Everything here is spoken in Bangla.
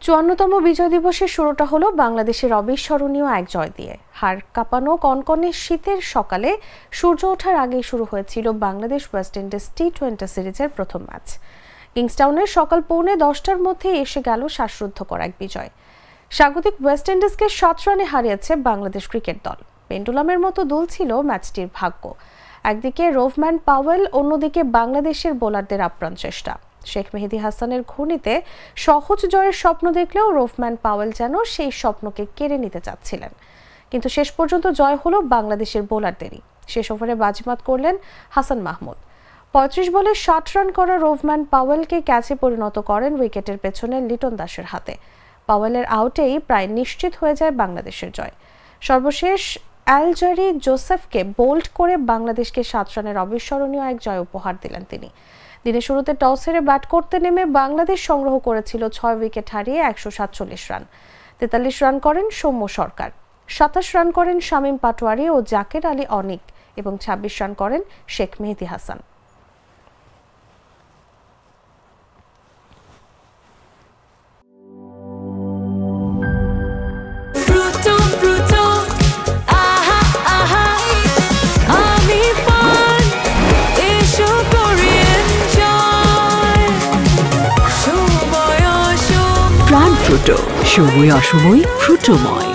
৫৪তম বিজয় দিবসের শুরুটা হলো বাংলাদেশের অবিস্মরণীয় এক জয় দিয়ে। হাড় কাঁপানো কনকনে শীতের সকালে সূর্য ওঠার আগেই শুরু হয়েছিল বাংলাদেশ ওয়েস্ট ইন্ডিজ টি-20 সিরিজের প্রথম ম্যাচ। কিংস্টাউনের সকাল 10:45টার মধ্যে এসে গেল শ্বাসরুদ্ধকর এক বিজয়। স্বাগতিক ওয়েস্ট ইন্ডিজকে 7 রানে হারিয়েছে বাংলাদেশ ক্রিকেট দল। পেন্ডুলামের মতো দুলছিল ম্যাচটির ভাগ্য। একদিকে রোভম্যান পাওয়েল, অন্যদিকে বাংলাদেশের বোলারদের আপ্রাণ চেষ্টা। শেখ মেহেদী হাসানের ঘূর্ণিতে সহজ জয়ের স্বপ্ন দেখলেও রোভম্যান পাওয়েল যেন সেই স্বপ্নকে কেড়ে নিতে চাচ্ছিলেন। কিন্তু শেষ পর্যন্ত জয় হলো বাংলাদেশের বোলারদেরই। শেষ ওভারে বাজিমাত করলেন হাসান মাহমুদ। 35 বলে 60 রান করা রোভম্যান পাওয়েলকে ক্যাচে পরিণত করেন উইকেটের পেছনে লিটন দাসের হাতে। পাওয়েলের আউটেই প্রায় নিশ্চিত হয়ে যায় বাংলাদেশের জয়। সর্বশেষ অ্যালজারি জোসেফকে বোল্ড করে বাংলাদেশকে 7 রানের অবিস্মরণীয় এক জয় উপহার দিলেন তিনি। দিনের শুরুতে টস হেরে ব্যাট করতে নেমে বাংলাদেশ সংগ্রহ করেছিল 6 উইকেট হারিয়ে 147 রান। 43 রান করেন সৌম্য সরকার, 27 রান করেন শামীম পাটোয়ারি ও জাকের আলী অনিক এবং 26 রান করেন শেখ মেহেদী হাসান। প্রাণ ফ্রুটো, সময় অসময় ফ্রুটোময়।